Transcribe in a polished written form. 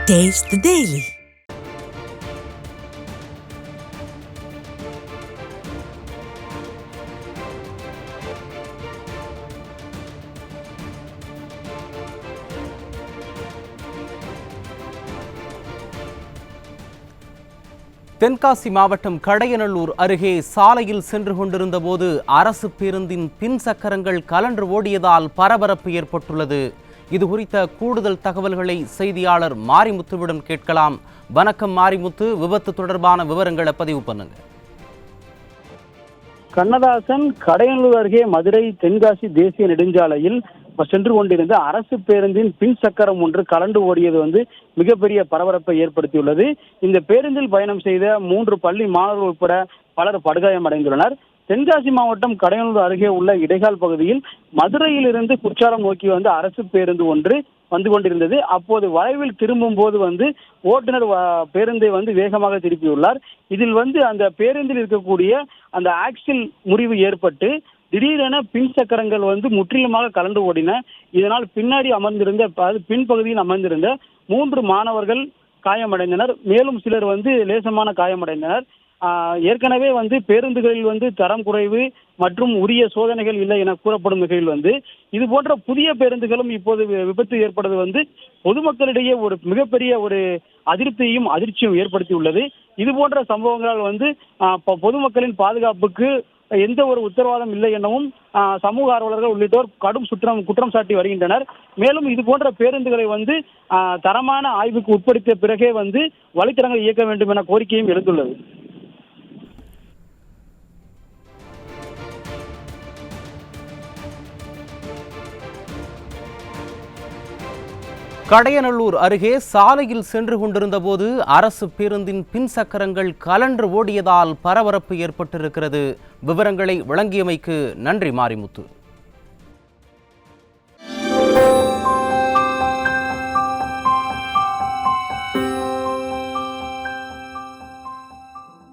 Taste the Daily. Tenkasi மாவட்டம் கடையநல்லூர் அருகே சாலையில் சென்று கொண்டிருந்த போது அரசு பேருந்தின் பின் சக்கரங்கள் கலன்று ஓடியதால் பரபரப்பு ஏற்பட்டுள்ளது. இது குறித்த கூடுதல் தகவல்களை செய்தியாளர் மாரிமுத்துவிடம் கேட்கலாம். வணக்கம் மாரிமுத்து, விபத்து தொடர்பான விவரங்களை பதிவு பண்ணுங்க. கண்ணதாசன் கடையநல்லூர் அருகே மதுரை தென்காசி தேசிய நெடுஞ்சாலையில் சென்று கொண்டிருந்த அரசு பேருந்தின் பின் சக்கரம் ஒன்று கலண்டு ஓடியது மிகப்பெரிய பரபரப்பை ஏற்படுத்தியுள்ளது. இந்த பேருந்தில் பயணம் செய்த 3 பள்ளி மாணவர்கள் உட்பட பலர் படுகாயமடைந்துள்ளனர். தென்காசி மாவட்டம் கடையநல்லூர் அருகே உள்ள இடைகால் பகுதியில் மதுரையிலிருந்து குற்றாலம் நோக்கி அரசு பேருந்து ஒன்று வந்து கொண்டிருந்தது. அப்போது வளைவில் திரும்பும் போது ஓட்டுநர் பேருந்தை வேகமாக திருப்பியுள்ளார். இதில் அந்த பேருந்தில் இருக்கக்கூடிய அந்த ஆக்சில் முறிவு ஏற்பட்டு திடீரென பின் சக்கரங்கள் முற்றிலுமாக கலந்து ஓடின. இதனால் பின்னாடி பின்பகுதியில் அமர்ந்திருந்த 3 மாணவர்கள் காயமடைந்தனர். மேலும் சிலர் லேசமான காயமடைந்தனர். ஏற்கனவே பேருந்துகளில் தரம் குறைவு மற்றும் உரிய சோதனைகள் இல்லை என கூறப்படும் வகையில் இது போன்ற புதிய பேருந்துகளும் இப்போது விபத்து ஏற்படுவது பொதுமக்களிடையே ஒரு மிகப்பெரிய ஒரு அதிருப்தியையும் அதிர்ச்சியும் ஏற்படுத்தியுள்ளது. இது போன்ற சம்பவங்களால் பொதுமக்களின் பாதுகாப்புக்கு எந்த ஒரு உத்தரவாதம் இல்லை எனவும் சமூக ஆர்வலர்கள் உள்ளிட்டோர் கடும் குற்றம் சாட்டி வருகின்றனர். மேலும் இது போன்ற பேருந்துகளை தரமான ஆய்வுக்கு உட்படுத்திய பிறகே வழித்தடங்களை இயக்க வேண்டும் என கோரிக்கையும் எழுந்துள்ளது. கடையநல்லூர் அருகே சாலையில் சென்று கொண்டிருந்த போது அரசு பேருந்தின் பின் சக்கரங்கள் கலன்று ஓடியதால் பரபரப்பு ஏற்பட்டிருக்கிறது. விவரங்களை வழங்கியமைக்கு நன்றி மாரிமுத்து.